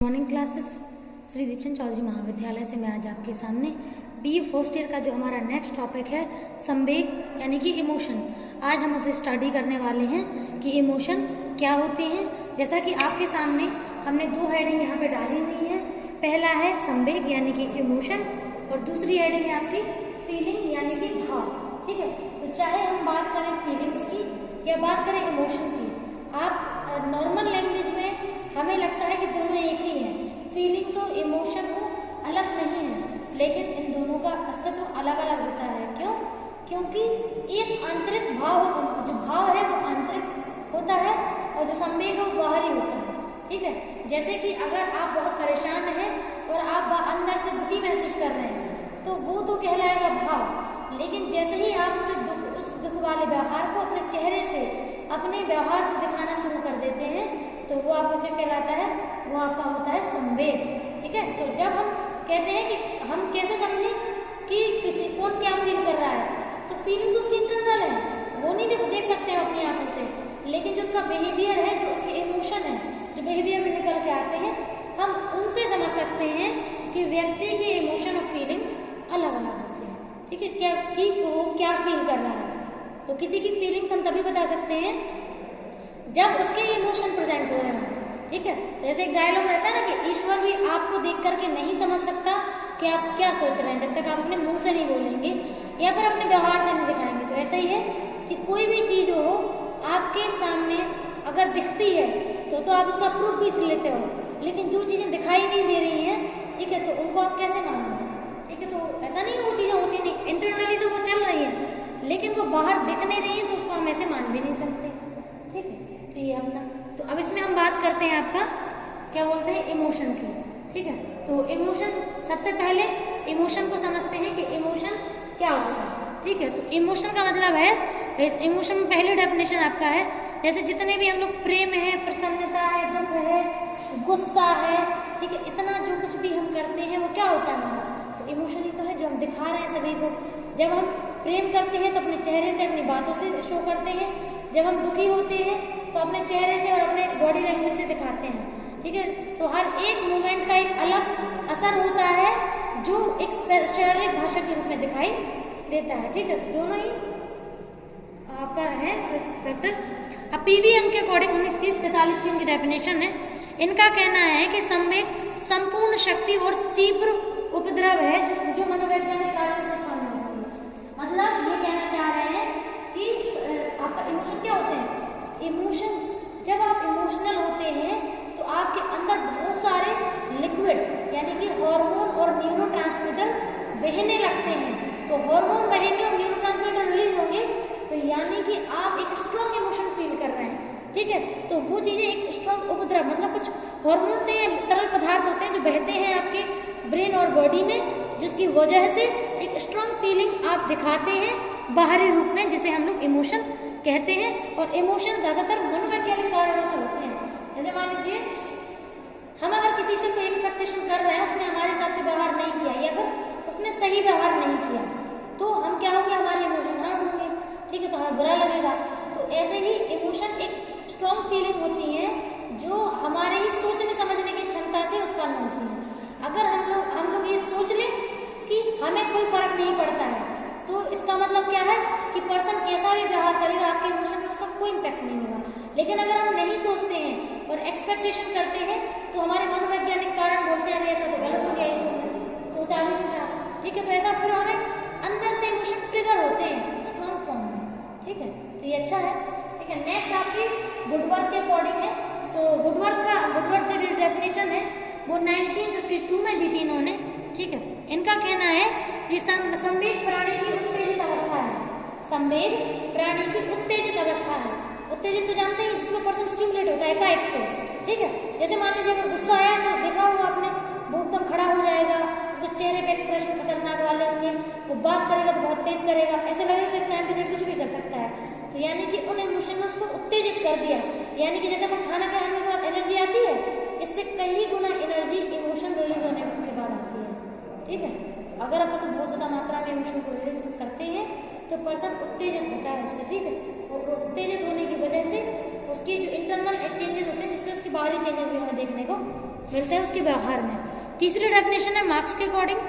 Morning classes Shri Deepchand Chaudhary महाविद्यालय से मैं आज आपके सामने बीए फर्स्ट ईयर का जो हमारा नेक्स्ट टॉपिक है संवेग यानी कि इमोशन। आज हम उसे स्टडी करने वाले हैं कि इमोशन क्या होते हैं। जैसा कि आपके सामने हमने दो हेडिंग यहाँ पे डाली हुई है। पहला है संवेग यानी कि इमोशन और दूसरी हेडिंग है आपकी फीलिंग यानी कि भाव। ठीक है, तो चाहे हम बात करें फीलिंग्स की या बात करें इमोशन की, आप नॉर्मल लैंग्वेज में हमें लगता है कि दोनों एक ही हैं, फीलिंग्स हो इमोशन हो अलग नहीं है, लेकिन इन दोनों का अस्तित्व अलग अलग होता है। क्यों? क्योंकि एक आंतरिक भाव, जो भाव है वो आंतरिक होता है और जो संवेग है वो बाहरी होता है। ठीक है, जैसे कि अगर आप बहुत परेशान हैं और आप अंदर से दुखी महसूस कर रहे हैं तो वो तो कहलाएगा भाव, लेकिन जैसे ही आप उस दुख वाले व्यवहार को अपने चेहरे से, अपने व्यवहार से दिखाना शुरू कर देते हैं तो वो आपको क्या कहलाता है? वो आपका होता है संवेग। ठीक है, तो जब हम कहते हैं कि हम कैसे समझें कि किसी कौन क्या फील कर रहा है, तो फीलिंग तो उसकी इंटरनल है, वो नहीं देख सकते हैं अपनी आंखों से, लेकिन जो उसका बिहेवियर है, जो उसके इमोशन है, जो बिहेवियर में निकल के आते हैं, हम उनसे समझ सकते हैं कि व्यक्ति के इमोशन और फीलिंग्स अलग अलग होते हैं। ठीक है, क्या कि वो क्या फील कर रहा है। तो किसी की फीलिंग्स हम तभी बता सकते हैं जब उसके इमोशन प्रेजेंट हो रहे हैं। ठीक है, जैसे एक डायलॉग रहता है ना कि ईश्वर भी आपको देख करके नहीं समझ सकता कि आप क्या सोच रहे हैं जब तक आप अपने मुंह से नहीं बोलेंगे या फिर अपने व्यवहार से नहीं दिखाएंगे। तो ऐसा ही है कि कोई भी चीज हो आपके सामने अगर दिखती है तो आप उसका प्रूफ भी लेते हो, लेकिन जो चीजें दिखाई नहीं दे रही हैं, ठीक है, तो उनको आप कैसे मानोगे? ठीक है, तो ऐसा नहीं वो चीजें होती नहीं, इंटरनली तो वो चल रही है, लेकिन वो बाहर दिख नहीं रही है तो उसको हम ऐसे मान भी नहीं सकते। ठीक है, तो ये अपना, तो अब इसमें हम बात करते हैं आपका क्या बोलते हैं इमोशन की। ठीक है, तो इमोशन, सबसे पहले इमोशन को समझते हैं कि इमोशन क्या होता है। ठीक है, तो इमोशन का मतलब है, इस इमोशन में पहले डेफिनेशन आपका है, जैसे जितने भी हम लोग प्रेम है, प्रसन्नता है, दुख है, गुस्सा है, ठीक है, इतना जो कुछ भी हम करते हैं वो क्या होता है हमारा? तो इमोशन ही तो है जो हम दिखा रहे हैं सभी को। जब हम प्रेम करते हैं तो अपने चेहरे से, अपनी बातों से शो करते हैं। जब हम दुखी होते हैं तो अपने चेहरे से और अपने बॉडी लैंग्वेज से दिखाते हैं। ठीक है, तो हर एक मूवमेंट का एक अलग असर होता है जो एक शारीरिक भाषा के रूप में दिखाई देता है। ठीक है, तो दोनों ही आपका है फैक्टर। अब पीवी अंक के अकॉर्डिंग 1943 की इनकी डेफिनेशन है। इनका कहना है कि संवेग संपूर्ण शक्ति और तीव्र उपद्रव है जो मनोवैज्ञानिक कारण से उत्पन्न होती है। मतलब ये कहना चाह रहे हैं कि आपका इमोशन क्या होते हैं? इमोशन, जब आप इमोशनल होते हैं तो आपके अंदर बहुत सारे लिक्विड यानी कि हार्मोन और न्यूरोट्रांसमीटर बहने लगते हैं। तो हार्मोन बहेंगे और न्यूरोट्रांसमीटर रिलीज होंगे, तो यानी कि आप एक स्ट्रॉन्ग इमोशन फील कर रहे हैं। ठीक है, तो वो चीजें एक स्ट्रॉन्ग उपद्रव, मतलब कुछ हार्मोन से तरल पदार्थ होते हैं जो बहते हैं आपके ब्रेन और बॉडी में, जिसकी वजह से एक स्ट्रॉन्ग फीलिंग आप दिखाते हैं बाहरी रूप में, जिसे हम लोग इमोशन कहते हैं। और इमोशन ज्यादातर मनोवैज्ञानिक कारणों से होते हैं। जैसे मान लीजिए हम अगर किसी से कोई एक्सपेक्टेशन कर रहे हैं, उसने हमारे हिसाब से व्यवहार नहीं किया या फिर उसने सही व्यवहार नहीं किया, तो हम क्या होंगे? हमारे इमोशन हर्ट होंगे। ठीक है, तो हमें बुरा लगेगा। तो ऐसे ही इमोशन एक स्ट्रॉन्ग फीलिंग होती है जो हमारे ही सोचने समझने की क्षमता से उत्पन्न होती है। अगर हम लोग ये सोच लें कि हमें कोई फर्क नहीं पड़ता है, तो इसका मतलब क्या है कि पर्सन कैसा भी व्यवहार करेगा आपके इमोशन में उसका कोई इम्पैक्ट नहीं होगा। लेकिन अगर हम नहीं सोचते हैं और एक्सपेक्टेशन करते हैं तो हमारे मनोवैज्ञानिक कारण बोलते हैं अरे ऐसा तो गलत हो गया, ये तो सोचा भी नहीं था। ठीक है, तो ऐसा फिर हमें अंदर से इमोशन ट्रिगर होते हैं स्ट्रॉन्ग फॉर्म में। ठीक है, तो ये अच्छा है। ठीक है, नेक्स्ट आपकी वुडवर्थ के अकॉर्डिंग है। तो वुडवर्थ की जो डेफिनेशन है वो 1952 में दी थी इन्होंने। ठीक है, इनका कहना है कि संवेग प्राणी की उत्तेजित अवस्था है। संवेग प्राणी की उत्तेजित अवस्था है। उत्तेजित तो जानते हैं जिसमें पर्सन स्टिमुलेट होता है एकाएक से। ठीक है, जैसे मान लीजिए अगर गुस्सा आया तो देखा होगा आपने, वो एकदम खड़ा हो जाएगा, उसके चेहरे पे एक्सप्रेशन खतरनाक वाले होंगे, वो बात करेगा तो बहुत तेज करेगा, ऐसे लगेगा इस टाइम पे कुछ भी कर सकता है। तो यानी कि उन इमोशन ने उसको उत्तेजित कर दिया। यानी कि जैसे अपन खाना खाने के बाद एनर्जी आती है, इससे कई गुना एनर्जी इमोशन रिलीज होने के बाद आती है। ठीक है, तो अगर अपन बहुत ज्यादा मात्रा में इमोशन को रिलीज करते हैं तो पर्सन उत्तेजित होता है उससे। ठीक है, और उत्तेजित होने की वजह से उसकी जो इंटरनल चेंजेस होते हैं जिससे उसकी बाहरी चेंजेस भी हमें देखने को मिलते हैं उसके व्यवहार में। तीसरी डेफिनेशन है मार्क्स के अकॉर्डिंग।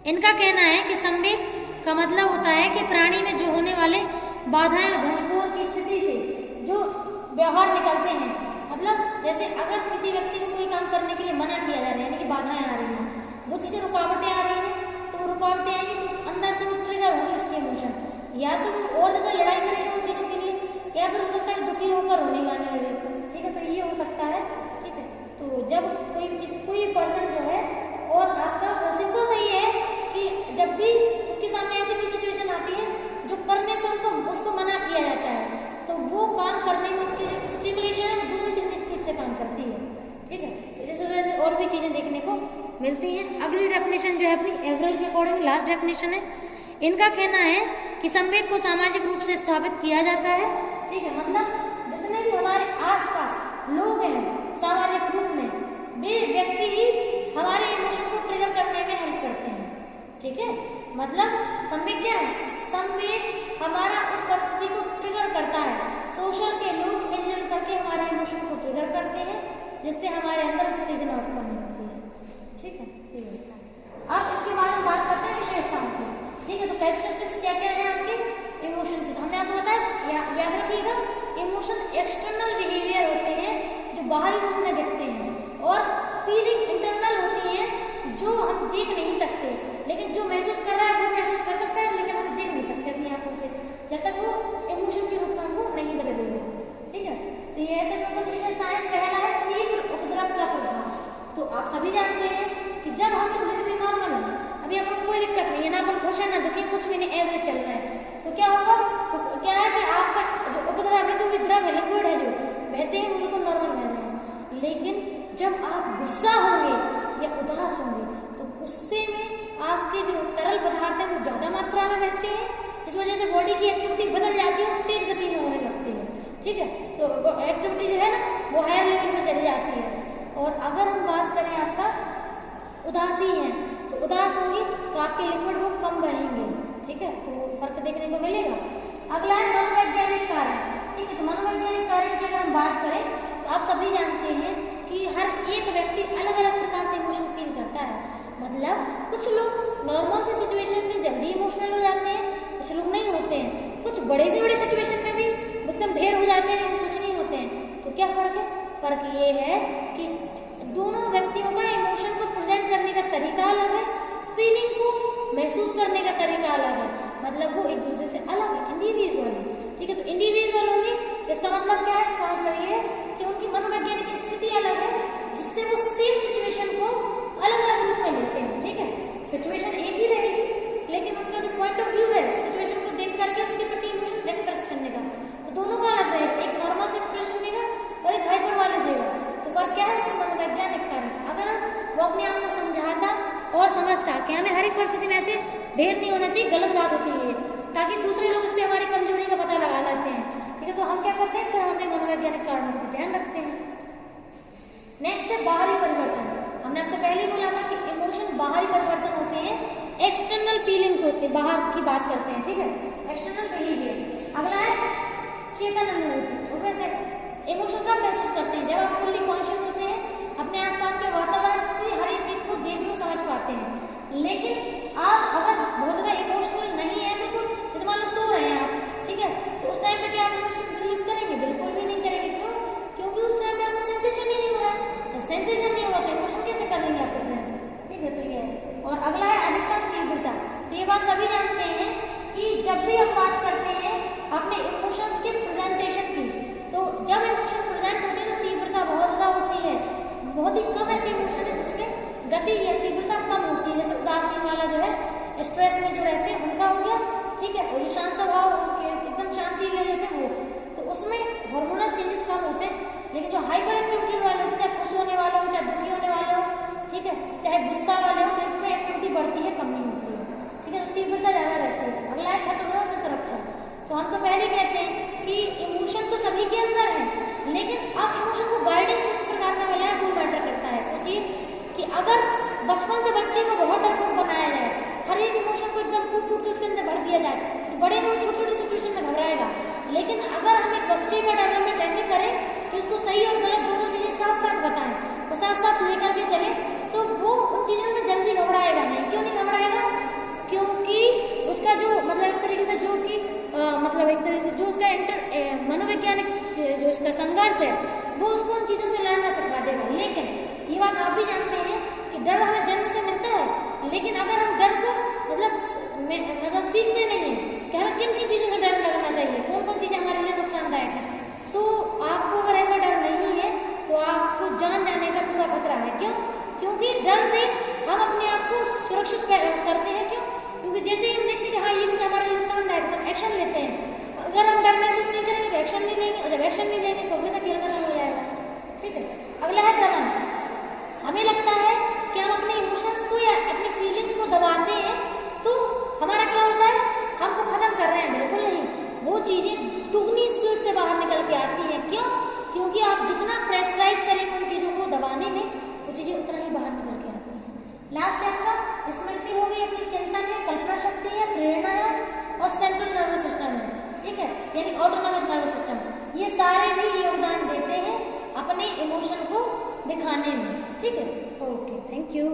इनका कहना है कि संवेग का मतलब होता है कि प्राणी में जो होने वाले बाधाएं और झंझोर की स्थिति से जो व्यवहार निकलते हैं, मतलब जैसे अगर किसी व्यक्ति को कोई काम करने के लिए मना किया जा रहा है, यानी कि बाधाएं आ रही हैं, वो चीजें रुकावटें आ रही हैं, तो वो रुकावटें आएंगी तो अंदर से वो ट्रिगर होंगे उसके इमोशन, या तो वो और ज्यादा लड़ाई करेगा उन चीजों के लिए, या फिर हो सकता है दुखी होकर रोने गाने लगे। ठीक है, तो ये हो सकता है। ठीक है, तो जब कोई पर्सन जो है, और आपका सिंपल सही है कि जब भी उसके सामने ऐसी कोई सिचुएशन आती है जो करने से उसको मना किया जाता है, तो वो काम करने में उसकी जो स्टिमुलेशन है वो 2-3 स्पीड से काम करती है। ठीक है, तो इस वजह से और भी चीजें देखने को मिलती हैं। अगली डेफिनेशन जो है अपनी एवरेल के अकॉर्डिंग लास्ट डेफिनेशन है। इनका कहना है कि संवेग को सामाजिक रूप से स्थापित किया जाता है। ठीक है, मतलब जितने भी हमारे आसपास लोग हैं सामाजिक रूप में, वे व्यक्ति ही हमारे इमोशन को ट्रिगर करने में हेल्प करते हैं। ठीक है, मतलब संवेग क्या है? संवेग हमारा उस परिस्थिति को ट्रिगर करता है। सोशल के लोग मिलजुल करके हमारे इमोशन को ट्रिगर करते हैं, जिससे हमारे अंदर उत्तेजना उत्पन्न होती है। ठीक है, अब इसके बाद हम बात करते हैं विशेषताओं की। ठीक है, तो कैरेक्टरिस्टिक्स क्या क्या है आपके इमोशन की, तो हमने आपको बताया, याद रखिएगा, इमोशन एक्सटर्नल बिहेवियर होते हैं जो बाहरी रूप में दिखते हैं, और फीलिंग इंटरनल होती है जो हम देख नहीं सकते, लेकिन जो महसूस कर रहा है वो महसूस कर सकता है, लेकिन हम देख नहीं सकते अपनी आंखों से, जब तक वो इमोशन के रूप में हमको नहीं बदलेगा। ठीक है, तो ये है तो कुछ विशेषताएं। पहला है तीव्र उपद्रव का प्रभाव। तो आप सभी जानते हैं कि जब हम लोग जैसे भी नॉर्मल है, अभी अपन कोई दिक्कत नहीं है, ना अपन खुश है ना दुखी, कुछ भी नहीं, एवरेज चल रहा है, तो क्या होगा? तो क्या है कि आपका जो उपद्रव है, जो भी द्रव है, लिक्विड है, जो बहते हैं वो बिल्कुल नॉर्मल बह रहे हैं। लेकिन जब आप गुस्सा होंगे या उदास होंगे, तो गुस्से में आपके जो तरल पदार्थ है वो ज्यादा मात्रा में बहते हैं, जिस वजह से बॉडी की एक्टिविटी बदल जाती है और तेज गति में होने लगती है। ठीक है, तो एक्टिविटी जो है ना वो हायर लेवल में चली जाती है। और अगर हम बात करें आपका उदासी है, तो उदास होंगी तो आपके लिक्विड वो कम बहेंगे। ठीक है, तो फर्क देखने को मिलेगा। अगला है मनोवैज्ञानिक कारण। ठीक है, तो मनोवैज्ञानिक कारण की अगर हम बात करें तो आप सभी जानते हैं कि हर एक व्यक्ति अलग अलग प्रकार से इमोशन फील करता है। मतलब कुछ लोग नॉर्मल सी सिचुएशन में जल्दी इमोशनल हो जाते हैं, कुछ लोग नहीं होते हैं, कुछ बड़े से बड़े सिचुएशन में भी एकदम ढेर हो जाते हैं, कुछ नहीं होते हैं। तो क्या फर्क है? फर्क ये है कि दोनों व्यक्तियों का इमोशन को प्रेजेंट करने का तरीका अलग है, फीलिंग को महसूस करने का तरीका अलग है, मतलब वो एक दूसरे से अलग है, इंडिविजुअल है। ठीक है, तो इंडिविजुअल होंगे, इसका मतलब क्या है? इसका मतलब ये है कि उनकी मनोवैज्ञानिक स्थिति अलग है, जिससे वो सेम सिचुएशन को अलग अलग रूप में लेते हैं। ठीक है, सिचुएशन एक ही रहेगी, लेकिन उनका जो पॉइंट ऑफ व्यू है सिचुएशन को देख करके उसके प्रति इमोशन एक्सप्रेस करने का, तो दोनों का अलग रहेगा। एक नॉर्मल से एक्सप्रेशन देगा और एक हाइपर वाले देगा। तो फर्क क्या है? उसके मनोवैज्ञानिक कारण। अगर वो अपने आप को समझाता और समझता कि हमें हर एक परिस्थिति में ऐसे ढेर नहीं होना चाहिए, गलत बात होती है, ताकि दूसरे लोग इससे हमारी कमजोरी का पता लगा लेते हैं। ठीक है, तो हम क्या करते हैं? फिर हम अपने मनोवैज्ञानिक कारणों पर ध्यान रखते हैं। नेक्स्ट है बाहरी परिवर्तन। हमने आपसे पहले ही बोला था कि इमोशन बाहरी परिवर्तन होते हैं, एक्सटर्नल फीलिंग्स होते हैं, बाहर की बात करते हैं। ठीक है, एक्सटर्नल बिहेवियर। अगला है चेतन अनुभूति। वो वैसे इमोशन कब महसूस करते हैं? जब आप फुल्ली कॉन्शियस होते हैं, अपने आसपास के वातावरण की हर एक चीज को देखने समझ पाते हैं। लेकिन आप अगर बहुत ज्यादा इमोशनल नहीं है, बिल्कुल जैसे मान लो सो रहे हैं आप, ठीक है, तो उस टाइम पे क्या आप इमोशन रिलीज करेंगे? बिल्कुल भी नहीं करेंगे। क्यों? क्योंकि उस टाइम पे आपको सेंसेशन ही नहीं हो रहा है। जब सेंसेशन नहीं होगा तो इमोशन कैसे कर लेंगे आप प्रेजेंट? ठीक है, तो ये है। और अगला है अधिकतम तीव्रता। तो ये बात सभी जानते हैं कि जब भी हम बात करते हैं अपने इमोशंस के प्रेजेंटेशन की, तो जब इमोशन प्रेजेंट होते हैं तो तीव्रता बहुत ज्यादा होती है। बहुत ही कम ऐसे इमोशन है जिसमें गति या तीव्रता कम होती है, जैसे उदासीन वाला जो है, स्ट्रेस में जो रहते हैं उनका हो गया। ठीक है, और जो शांत स्वभाव एकदम शांति ले लेते हैं वो, तो उसमें हार्मोनल चेंजेस कम होते हैं। लेकिन जो हाइपर एक्टिविटी वाले होते हैं, चाहे खुश होने वाले हो, चाहे दुखी होने वाले हो, ठीक है, चाहे गुस्सा वाले हो, तो इसमें एक्टिविटी बढ़ती है, कम नहीं होती है। ठीक है, तो तीव्रता ज्यादा रहती है। अगला है खतरों से सुरक्षा। तो हम तो पहले कहते हैं कि इमोशन तो सभी के अंदर है, लेकिन अब इमोशन को गाइडेंस किस प्रकार का मिला है वो मैटर करता है। सोचिए कि अगर बचपन से बच्चे को बहुत डरपोक बनाया जाए, हर एक इमोशन को एकदम टूट टूट के उसके अंदर भर दिया जाए, तो बड़े में छोटी छोटी सिचुएशन में घबराएगा। लेकिन अगर हम एक बच्चे का डेवलपमेंट ऐसे करें कि उसको सही और गलत दोनों चीजें साथ साथ बताएं, और साथ साथ लेकर के चले तो वो उन चीज़ों में जल्दी घबराएगा नहीं। क्यों नहीं घबराएगा? क्योंकि उसका जो मतलब एक तरीके से जो उसकी मतलब एक तरीके से जो उसका मनोवैज्ञानिक जो उसका संघर्ष है वो उसको उन चीज़ों से लड़ना सिखा देगा। लेकिन ये बात आप भी जानते हैं कि डर हमें जन्म से मिलता है, लेकिन अगर हम डर को मतलब सीखते नहीं हैं कि हमें किन किन चीज़ों से डर लगना चाहिए, कौन कौन चीज़ें हमारे लिए नुकसानदायक है, तो आपको अगर ऐसा डर नहीं है तो आपको जान जाने का पूरा खतरा है। क्यों? क्योंकि डर से हम अपने आप को सुरक्षित करते हैं। क्यों? क्योंकि जैसे ही हम देखते हैं कि हाँ ये चीज़ हमारे लिए नुकसानदायक है तो हम एक्शन लेते हैं। अगर हम डर महसूस नहीं करेंगे तो एक्शन नहीं लेंगे, और जब एक्शन नहीं लेंगे तो वैसा खेल खत्म हो जाएगा। ठीक है। अगला है दमन। हमें लगता है कि हम अपने इमोशंस को या अपनी फीलिंग्स को दबाते हैं तो हमारा क्या होता है, हमको खत्म कर रहे हैं। बिल्कुल नहीं, वो चीज़ें दुगनी स्पीड से बाहर निकल के आती हैं। क्यों? क्योंकि आप जितना प्रेशराइज करेंगे उन चीज़ों को दबाने में वो चीज़ें उतना ही बाहर निकल के आती हैं। लास्ट है आपका स्मृति हो गई, अपनी चिंतन है, कल्पना शक्ति है, प्रेरणा है और सेंट्रल नर्वस सिस्टम है। ठीक है, यानी ऑटोनॉमिक नर्वस सिस्टम। ये सारे भी योगदान देते हैं अपने इमोशन को दिखाने में। ठीक है, ओके, थैंक यू।